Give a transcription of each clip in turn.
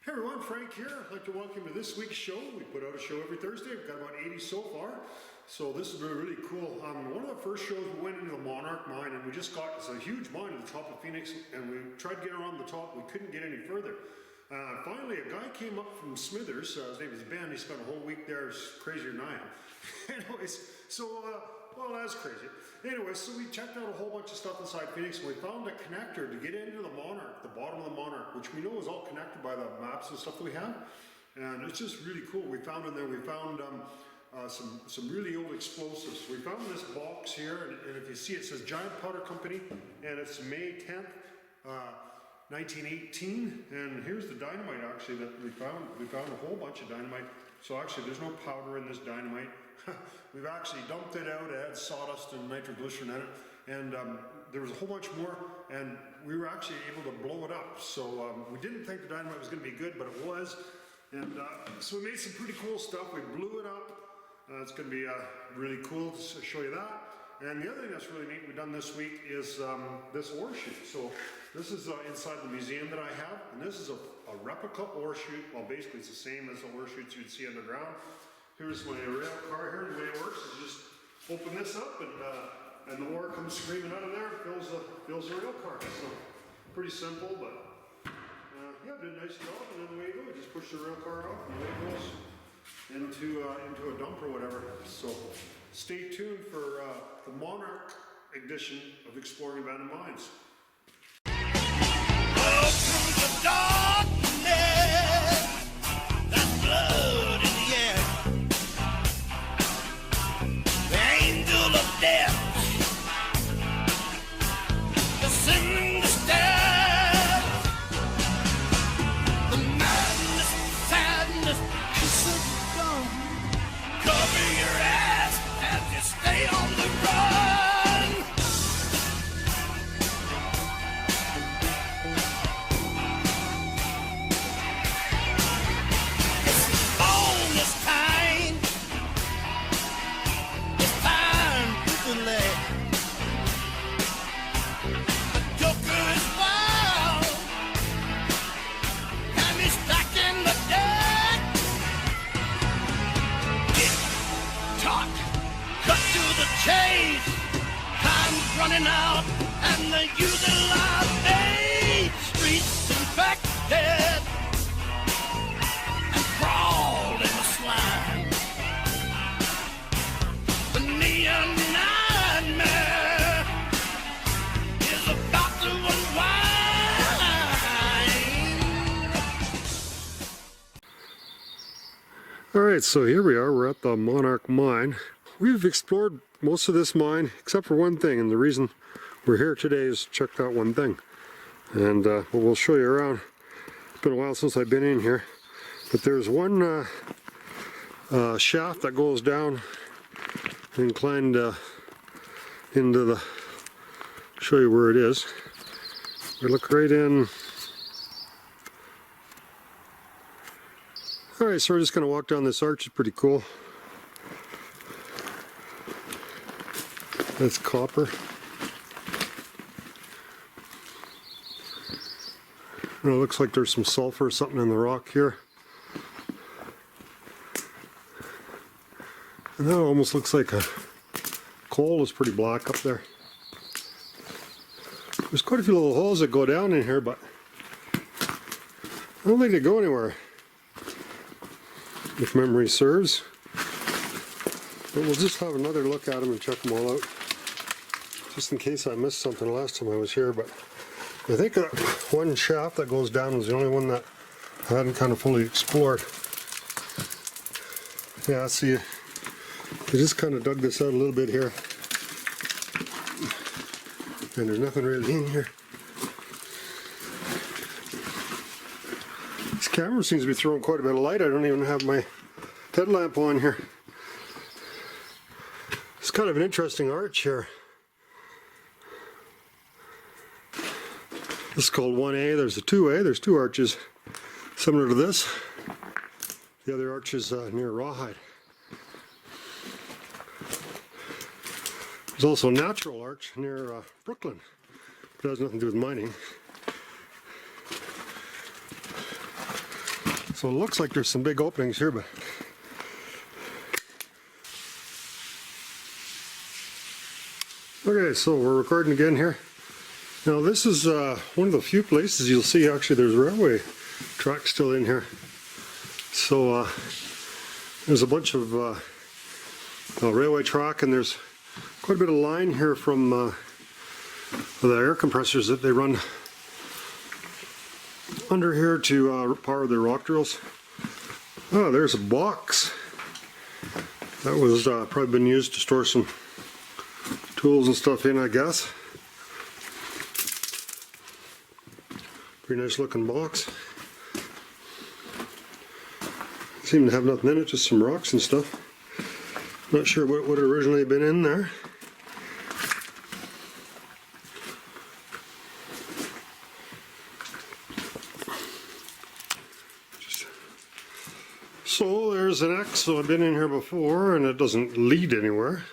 Hey everyone, Frank here. I'd like to welcome you to this week's show. We put out a show every Thursday. We've got about 80 so far. So this has been really cool. One of the first shows we went into the Monarch Mine, and we just got, it's a huge mine at the top of Phoenix, and we tried to get around the top. We couldn't get any further. Finally, a guy came up from Smithers. His name is Ben. He spent a whole week there. It's crazier than I am. Anyways, so, well, that's crazy. Anyway, so we checked out a whole bunch of stuff inside Phoenix, and we found a connector to get into the Monarch, the bottom of the Monarch, which we know is all connected by the maps and stuff that we have. And it's just really cool. We found in there, we found some really old explosives. We found this box here, and if you see it says Giant Powder Company, and it's May 10th, 1918. And here's the dynamite actually that we found. We found a whole bunch of dynamite. So actually there's no powder in this dynamite. We've actually dumped it out. It had sawdust and nitroglycerin in it, and there was a whole bunch more, and we were actually able to blow it up. So we didn't think the dynamite was going to be good, but it was. And so we made some pretty cool stuff. We blew it up. It's going to be really cool to show you that. And the other thing that's really neat we've done this week is this ore chute. So this is inside the museum that I have, and this is a replica ore chute. Well, basically it's the same as the ore chutes you'd see underground. Here's my rail car here. The way it works is just open this up, and the ore comes screaming out of there, fills the rail car. So pretty simple, but yeah, did a nice job. And then away you go. Just push the rail car off, and away it goes into a dump or whatever. So stay tuned for the Monarch edition of Exploring Abandoned Mines. Running out, and the usual age streets infected and crawled in the slime. The neon nightmare is about to unwind. All right, so here we are. We're at the Monarch Mine. We've explored most of this mine except for one thing, and the reason we're here today is to check that one thing. And we'll show you around. It's been a while since I've been in here, but there's one shaft that goes down inclined into the, show you where it is. We look right in. Alright, so we're just going to walk down this arch. It's pretty cool. That's copper. And it looks like there's some sulfur or something in the rock here. And that almost looks like a coal is pretty black up there. There's quite a few little holes that go down in here, but I don't think they go anywhere, if memory serves. But we'll just have another look at them and check them all out, just in case I missed something last time I was here. But I think that one shaft that goes down was the only one that I hadn't kind of fully explored. Yeah, see, I just kind of dug this out a little bit here, and there's nothing really in here. This camera seems to be throwing quite a bit of light. I don't even have my headlamp on here. It's kind of an interesting arch here. This is called 1A. There's a 2A. There's two arches similar to this. The other arch is near Rawhide. There's also a natural arch near Brooklyn. It has nothing to do with mining. So it looks like there's some big openings here, but okay, so we're recording again here. Now this is one of the few places you'll see actually there's railway tracks still in here. So there's a bunch of railway track, and there's quite a bit of line here from the air compressors that they run under here to power their rock drills. Oh, there's a box that was probably been used to store some tools and stuff in, I guess. Pretty nice looking box. Seemed to have nothing in it, just some rocks and stuff. Not sure what would originally been in there. So there's an X, so I've been in here before and it doesn't lead anywhere.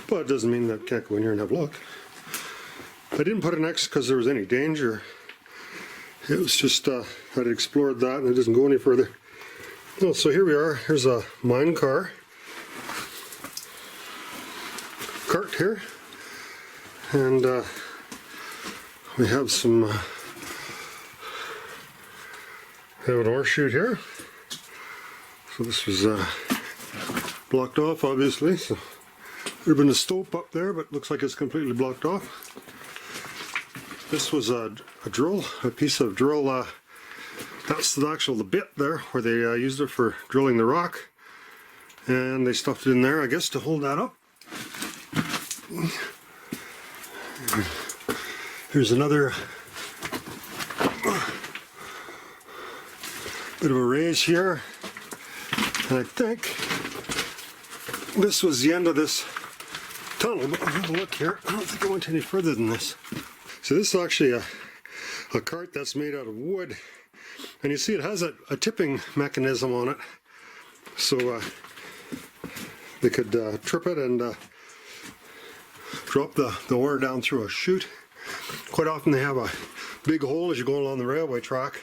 But it doesn't mean that I can't go in here and have a look. I didn't put an X because there was any danger. It was just I'd explored that and it doesn't go any further. Oh, so here we are. Here's a mine cart here, and we have some we have an ore chute here. So this was blocked off, obviously. So there'd been a stope up there, but looks like it's completely blocked off. This was a drill, a piece of drill. That's the bit there where they used it for drilling the rock, and they stuffed it in there, I guess, to hold that up. Here's another bit of a raise here, and I think this was the end of this tunnel. But have a look here. I don't think it went any further than this. So this is actually a cart that's made out of wood. And you see it has a tipping mechanism on it, so they could trip it and drop the ore down through a chute. Quite often they have a big hole as you go along the railway track,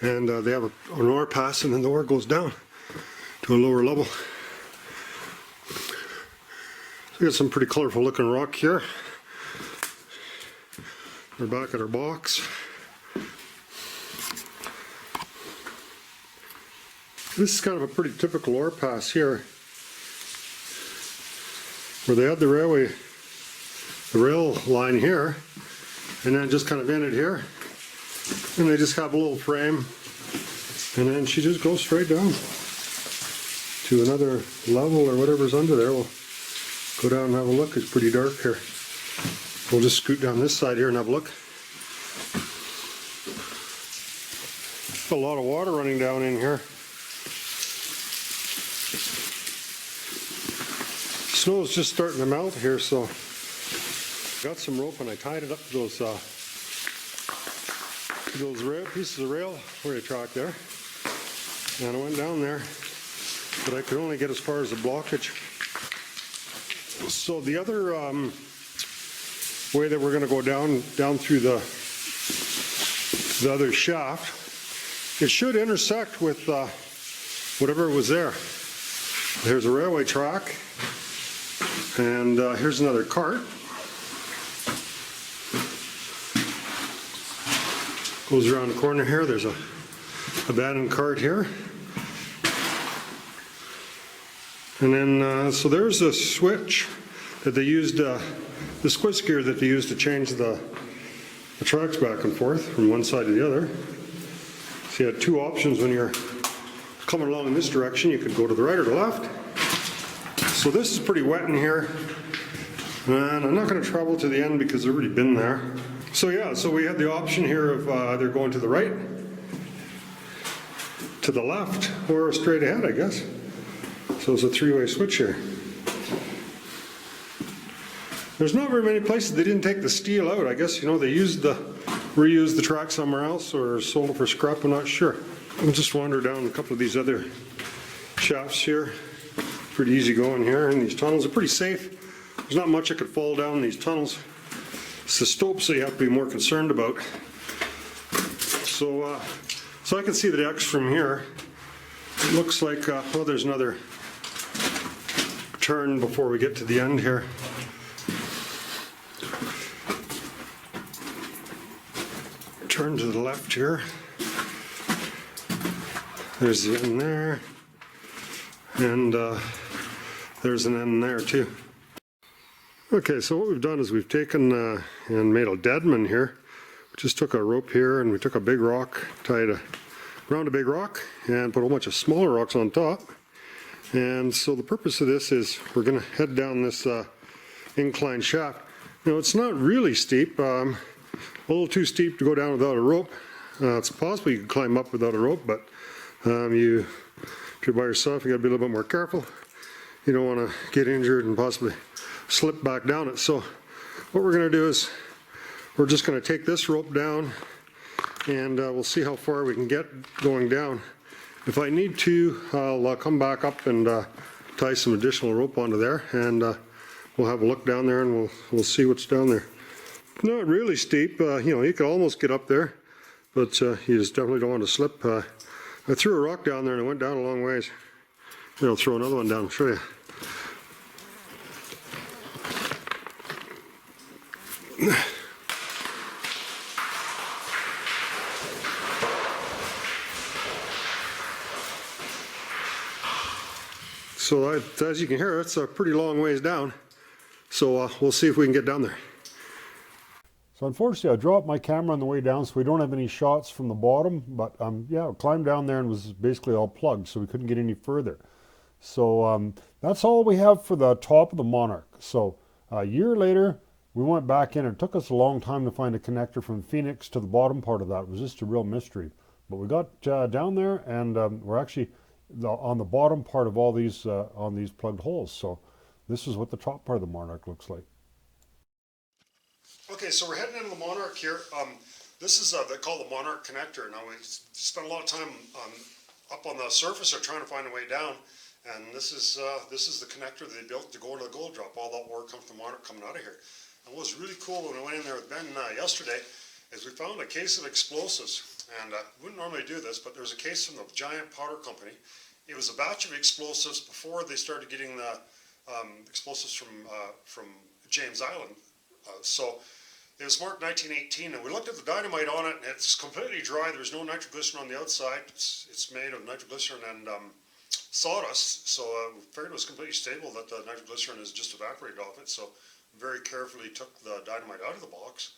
and they have an ore pass, and then the ore goes down to a lower level. So we got some pretty colorful looking rock here. We're back at our box. This is kind of a pretty typical ore pass here, where they had the rail line here, and then just kind of ended here, and they just have a little frame, and then she just goes straight down to another level or whatever's under there. We'll go down and have a look. It's pretty dark here. We'll just scoot down this side here and have a look. A lot of water running down in here. Snow's just starting to melt here, so got some rope and I tied it up to those pieces of railway track there, and I went down there, but I could only get as far as the blockage. So the other way that we're going to go down through the other shaft, it should intersect with whatever was there. There's a railway track. And here's another cart. Goes around the corner here. There's a abandoned cart here. And then, so there's a switch that they used, the switch gear that they used to change the tracks back and forth from one side to the other. So you had two options when you're coming along in this direction. You could go to the right or the left. So this is pretty wet in here, and I'm not going to travel to the end because I've already been there. So yeah, so we had the option here of either going to the right, to the left, or straight ahead, I guess. So it's a three-way switch here. There's not very many places they didn't take the steel out. I guess, you know, they reused the track somewhere else or sold it for scrap, I'm not sure. We'll just wander down a couple of these other shafts here. Pretty easy going here, and these tunnels are pretty safe. There's not much that could fall down in these tunnels. It's the stopes that you have to be more concerned about. So So I can see the X from here. It looks like, well, there's another turn before we get to the end here. Turn to the left here. There's the end there. And there's an end there too. Okay, so what we've done is we've taken and made a deadman here. We just took a rope here and we took a big rock, tied around a big rock, and put a whole bunch of smaller rocks on top. And so the purpose of this is we're going to head down this incline shaft. Now it's not really steep, a little too steep to go down without a rope. It's possible you can climb up without a rope, but if you're by yourself, you got to be a little bit more careful. You don't want to get injured and possibly slip back down it. So what we're going to do is we're just going to take this rope down, and we'll see how far we can get going down. If I need to, I'll come back up and tie some additional rope onto there, and we'll have a look down there, and we'll see what's down there. Not really steep, you know, you could almost get up there, but you just definitely don't want to slip. I threw a rock down there and it went down a long ways. And I'll throw another one down and show you. So as you can hear, it's a pretty long ways down. So we'll see if we can get down there. So unfortunately, I dropped my camera on the way down, so we don't have any shots from the bottom. But yeah, I climbed down there and was basically all plugged, so we couldn't get any further. So that's all we have for the top of the Monarch. So a year later, we went back in. It took us a long time to find a connector from Phoenix to the bottom part of that. It was just a real mystery. But we got down there, and we're actually on the bottom part of all these on these plugged holes. So this is what the top part of the Monarch looks like. Okay, so we're heading into the Monarch here. This is they call the Monarch connector. Now we spent a lot of time up on the surface or trying to find a way down, and this is the connector they built to go into the gold drop. All that ore comes from the Monarch coming out of here. And what was really cool when I went in there with Ben yesterday is we found a case of explosives, and I wouldn't normally do this, but there's a case from the Giant Powder Company. It was a batch of explosives before they started getting the explosives from James Island. So it was marked 1918, and we looked at the dynamite on it, and it's completely dry. There's no nitroglycerin on the outside. It's made of nitroglycerin and sawdust, so we figured it was completely stable, that the nitroglycerin is just evaporated off it. So very carefully took the dynamite out of the box,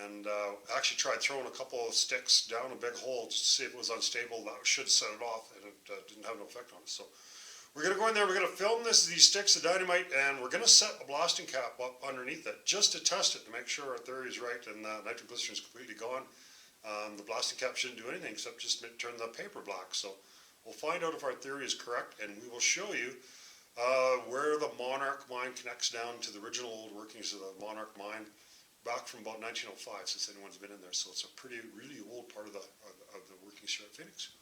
and actually tried throwing a couple of sticks down a big hole just to see if it was unstable. That should set it off, and it didn't have no effect on it. So we're going to go in there, we're going to film these sticks of dynamite, and we're going to set a blasting cap up underneath it just to test it, to make sure our theory is right and the nitroglycerin is completely gone. The blasting cap shouldn't do anything except just turn the paper black. So we'll find out if our theory is correct, and we will show you where the Monarch Mine connects down to the original old workings of the Monarch Mine back from about 1905, since anyone's been in there. So it's a really old part of the workings here at Phoenix.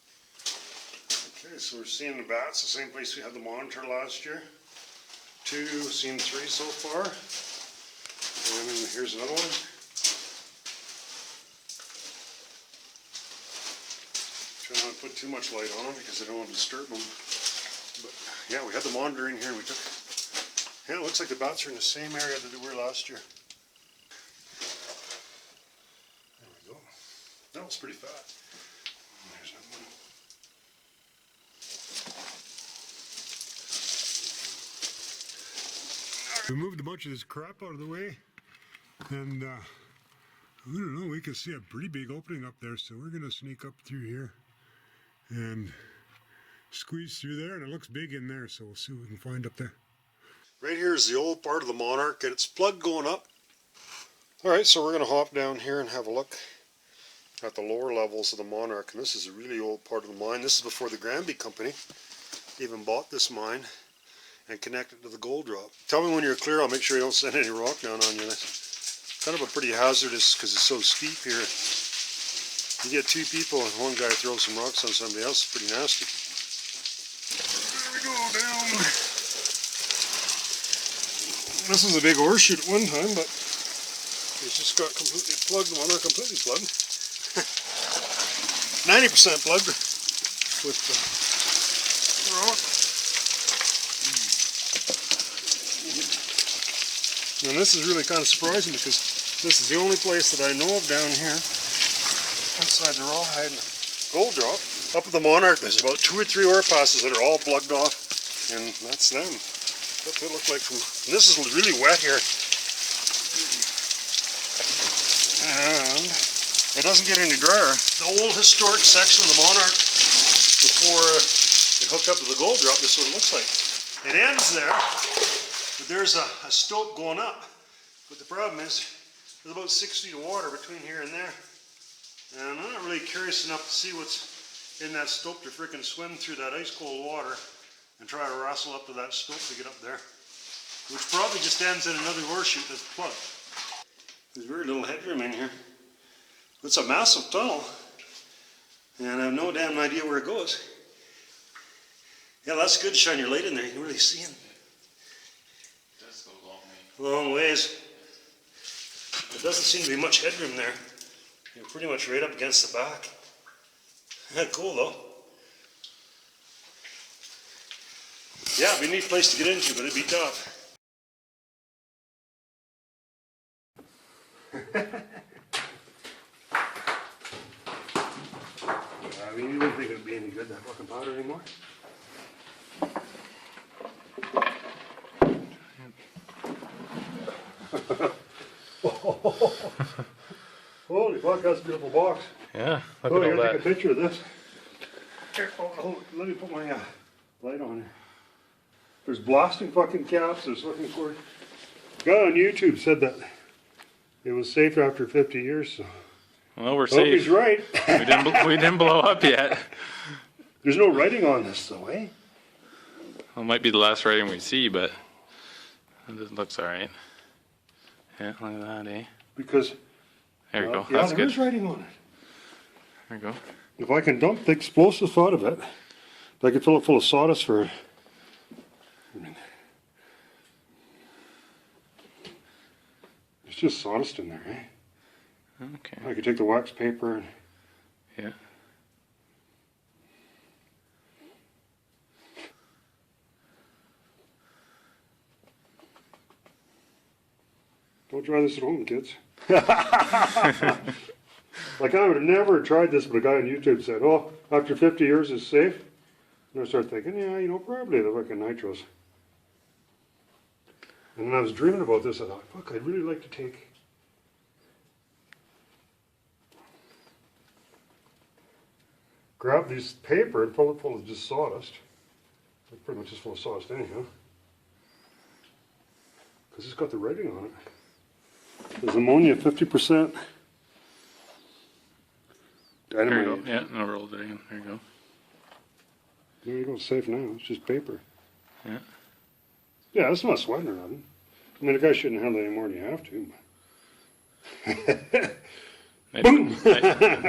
Okay, so we're seeing the bats, the same place we had the monitor last year. 2, seen 3 so far. And here's another one. Try not to put too much light on them because I don't want to disturb them. But yeah, we had the monitor in here and we took, yeah, it looks like the bats are in the same area that they were last year. There we go. That was pretty fat. There's another one. We moved a bunch of this crap out of the way, and I don't know, we can see a pretty big opening up there, so we're going to sneak up through here and squeeze through there, and it looks big in there, so we'll see what we can find up there. Right here is the old part of the Monarch, and it's plugged going up. Alright, so we're going to hop down here and have a look at the lower levels of the Monarch, and this is a really old part of the mine. This is before the Granby Company even bought this mine and connect it to the gold drop. Tell me when you're clear, I'll make sure you don't send any rock down on you. That's kind of a pretty hazardous, because it's so steep here. You get 2 people and one guy throws some rocks on somebody else, it's pretty nasty. There we go, down. This was a big ore chute at one time, but it's just got completely plugged. Well, not completely plugged. 90% plugged with rock. And this is really kind of surprising because this is the only place that I know of down here inside the rawhide gold drop. Up at the Monarch, there's about 2 or 3 ore passes that are all plugged off, and that's them. What they look like from. And this is really wet here, and it doesn't get any drier. The old historic section of the Monarch, before it hooked up to the gold drop, this is what it looks like. It ends there, but there's a stope going up. But the problem is, there's about 6 feet of water between here and there. And I'm not really curious enough to see what's in that stope to frickin' swim through that ice cold water and try to wrestle up to that stope to get up there. Which probably just ends in another ore chute that's plugged. There's very little headroom in here. It's a massive tunnel. And I have no damn idea where it goes. Yeah, that's good to shine your light in there. You can really see it. It does go a long way. Long ways. There doesn't seem to be much headroom there. You're pretty much right up against the back. Yeah, cool though. Yeah, it'd be a neat place to get into, but it'd be tough. I mean, you wouldn't think it'd be any good, that fucking powder anymore. Holy fuck, that's a beautiful box. Yeah, look Oh, at I all gotta take that. a picture of this. Here, let me put my light on here. There's blasting fucking caps, there's looking for it. Guy on YouTube said that it was safe after 50 years, so. Well, we're Hope he's safe. right. We didn't blow up yet. There's no writing on this though, eh? Well, it might be the last writing we see, but it looks all right. Yeah, look at that, eh? Because, There you go. yeah, That's there good. is writing on it. There you go. If I can dump the explosives out of it, if I could fill it full of sawdust for it. I mean, it's just sawdust in there, eh? Okay. I could take the wax paper and Yeah. don't try this at home, kids. Like I would have never tried this, but a guy on YouTube said, "Oh, after 50 years it's safe." And I started thinking, yeah, you know, probably the fucking nitros. And then I was dreaming about this. I thought, fuck, I'd really like to take grab these paper and fill it full of just sawdust. Like pretty much just full of sawdust anyhow. Because it's got the writing on it. There's ammonia 50%. There you Dynamite. go. Yeah, no, roll it in. There you go. There you go, it's safe now. It's just paper. Yeah. Yeah, it's not sweating or nothing. I mean, the guy shouldn't handle it any more than you have to.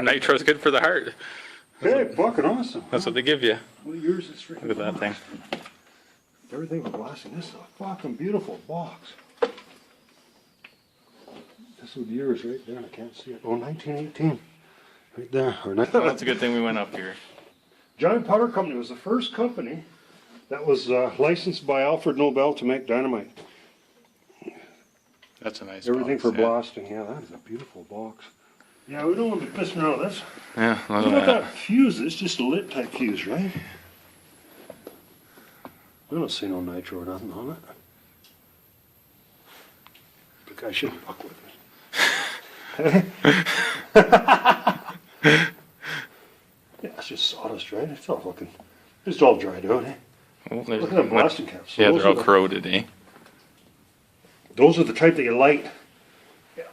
Nitro's good for the heart. Hey, fucking awesome. That's what they give you. What a years it's freaking. Look at that thing. Everything was blasting. This is a fucking beautiful box. This was years right there. I can't see it. Oh, 1918. Right there. Or Well, that's a good thing we went up here. Giant Powder Company was the first company that was licensed by Alfred Nobel to make dynamite. That's a nice Everything box, for yeah. blasting. Yeah, that is a beautiful box. Yeah, we don't want to be pissing around with this. Yeah, look Look at at that. that fuse. It's just a lit type fuse, right? I don't see no nitro or nothing on it. The guy shouldn't fuck with it. Yeah, it's just sawdust, right? It's all fucking. It's all dried out, eh? Oh, Look at them blasting caps. So yeah, those they're are all the- corroded, eh? Those are the type that you light.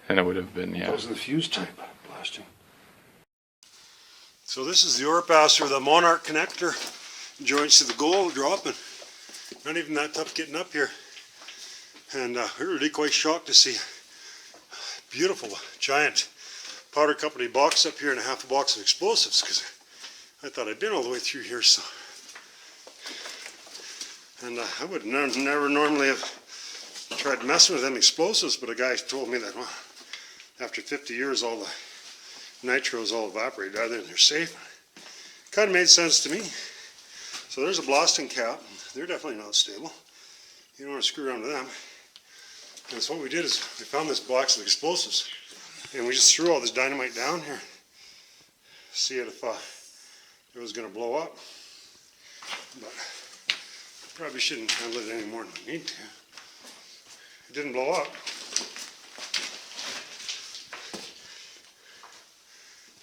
And it would have been, yeah. Those are the fuse type blasting. So this is the ore passer, the Monarch connector. Joins to the gold drop, and not even that tough getting up here. And we were really quite shocked to see a beautiful giant powder company box up here and a half a box of explosives, because I thought I'd been all the way through here. So, and I would never normally have tried messing with them explosives, but a guy told me that, well, after 50 years all the nitro is all evaporated out there and they're safe. Kind of made sense to me. So there's a blasting cap. They're definitely not stable. You don't want to screw around with them. And so what we did is we found this box of explosives and we just threw all this dynamite down here. See if it was going to blow up. But probably shouldn't handle it any more than we need to. It didn't blow up.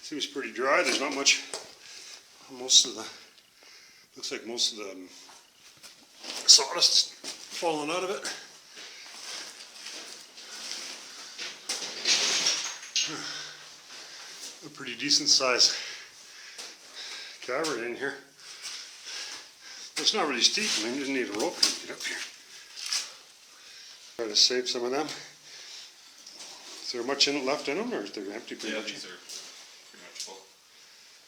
Seems pretty dry. There's not much. Looks like most of the sawdust falling out of it. A pretty decent size cavern in here. It's not really steep. I mean, you didn't need a rope to get up here. Try to save some of them. Is there much left in them, or is they empty pretty much? These are pretty much full.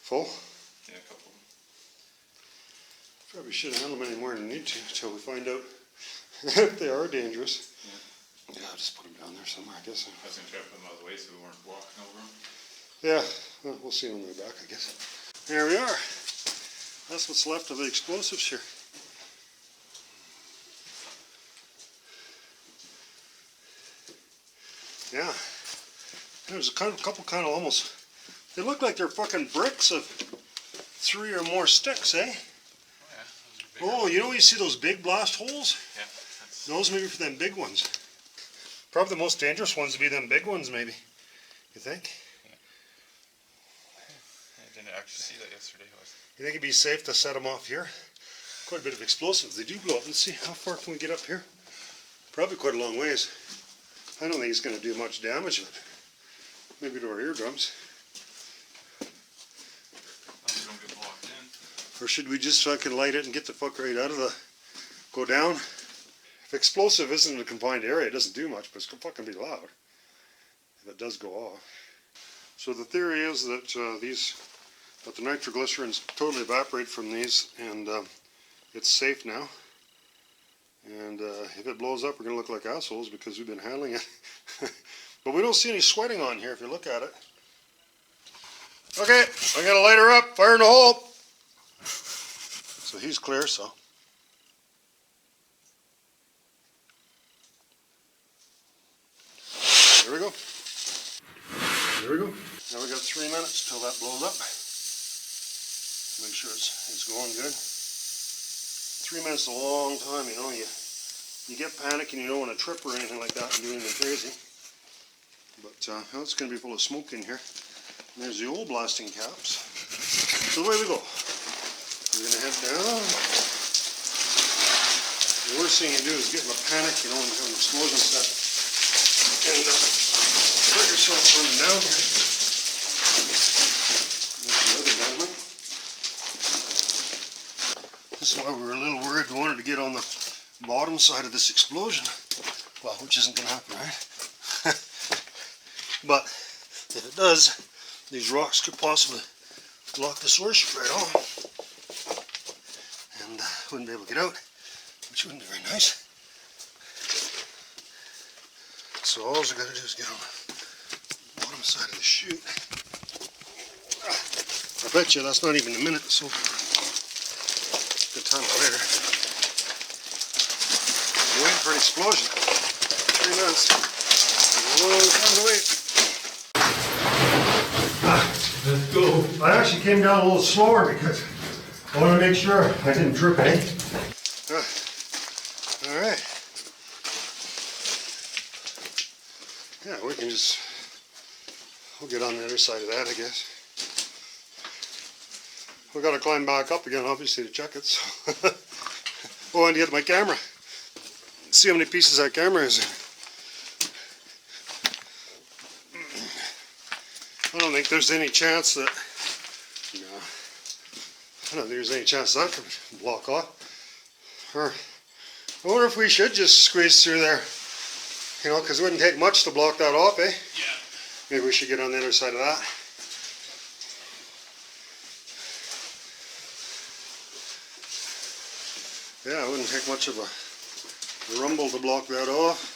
Full? Yeah, a couple. Probably shouldn't handle them any more than we need to until we find out if they are dangerous. Yeah, I'll just put them down there somewhere, I guess. I was going to try to put them out of the way so we weren't walking over them. Yeah, well, we'll see them on the way back, I guess. There we are. That's what's left of the explosives here. Yeah. There's a couple kind of almost, they look like they're fucking bricks of 3 or more sticks, eh? Oh, you know, you see those big blast holes? Yeah. Those maybe for them big ones. Probably the most dangerous ones would be them big ones, maybe. You think? I didn't actually see that yesterday. You think it'd be safe to set them off here? Quite a bit of explosives. They do blow up. Let's see, how far can we get up here? Probably quite a long ways. I don't think it's going to do much damage, but maybe to our eardrums. Don't get blocked in. Or should we just fucking light it and get the fuck right out of the, go down? If explosive isn't in a confined area, it doesn't do much, but it's going to fucking be loud if it does go off. So the theory is that that the nitroglycerins totally evaporate from these, and it's safe now. And if it blows up, we're going to look like assholes because we've been handling it. But we don't see any sweating on here if you look at it. Okay, I got to light her up, fire in the hole. So he's clear, so. There we go. There we go. Now we got 3 minutes till that blows up. Make sure it's going good. 3 minutes is a long time, you know. You get panic and you don't want to trip or anything like that and do anything crazy. But well, it's going to be full of smoke in here. And there's the old blasting caps. So away we go. We're going to head down. The worst thing you do is get in a panic, you know, when you have an explosion set. And hurt yourself running down here. There's the other dynamite. This is why we were a little worried. We wanted to get on the bottom side of this explosion. Well, which isn't going to happen, right? But if it does, these rocks could possibly block the source right off. And wouldn't be able to get out, which wouldn't be very nice. So all I got to do is get on the bottom side of the chute. I bet you that's not even a minute, so good time later. We're waiting for an explosion. 3 minutes. A long time to wait. Let's go. I actually came down a little slower because I want to make sure I didn't trip, eh? All right. Yeah, we'll get on the other side of that, I guess. We've got to climb back up again, obviously, to check it. So. Oh, and to get my camera. See how many pieces that camera is in. I don't think there's any chance that, I don't think there's any chance that could block off. Or, I wonder if we should just squeeze through there, you know, because it wouldn't take much to block that off, eh? Yeah. Maybe we should get on the other side of that. Yeah, it wouldn't take much of a rumble to block that off.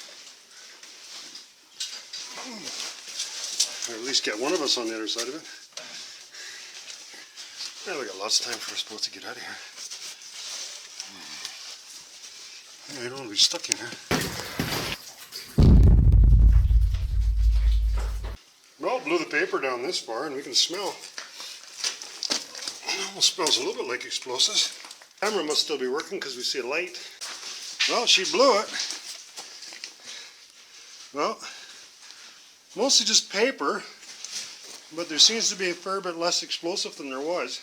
Or at least get one of us on the other side of it. Yeah, we got lots of time before we're supposed to get out of here. I don't want to be stuck in here. Well, blew the paper down this far and we can smell. It almost smells a little bit like explosives. Camera must still be working because we see a light. Well, she blew it. Well, mostly just paper, but there seems to be a fair bit less explosive than there was.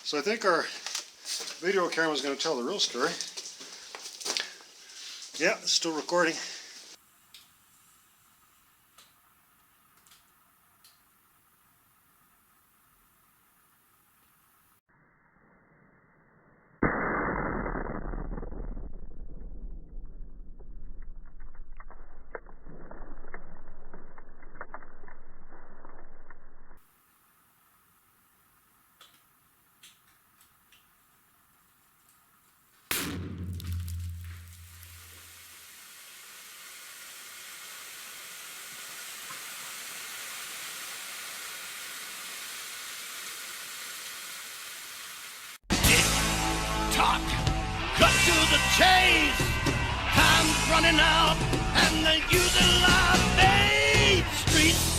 So I think our video camera is going to tell the real story. Yeah, it's still recording. Talk, cut to the chase. Time's running out, and the using life. Streets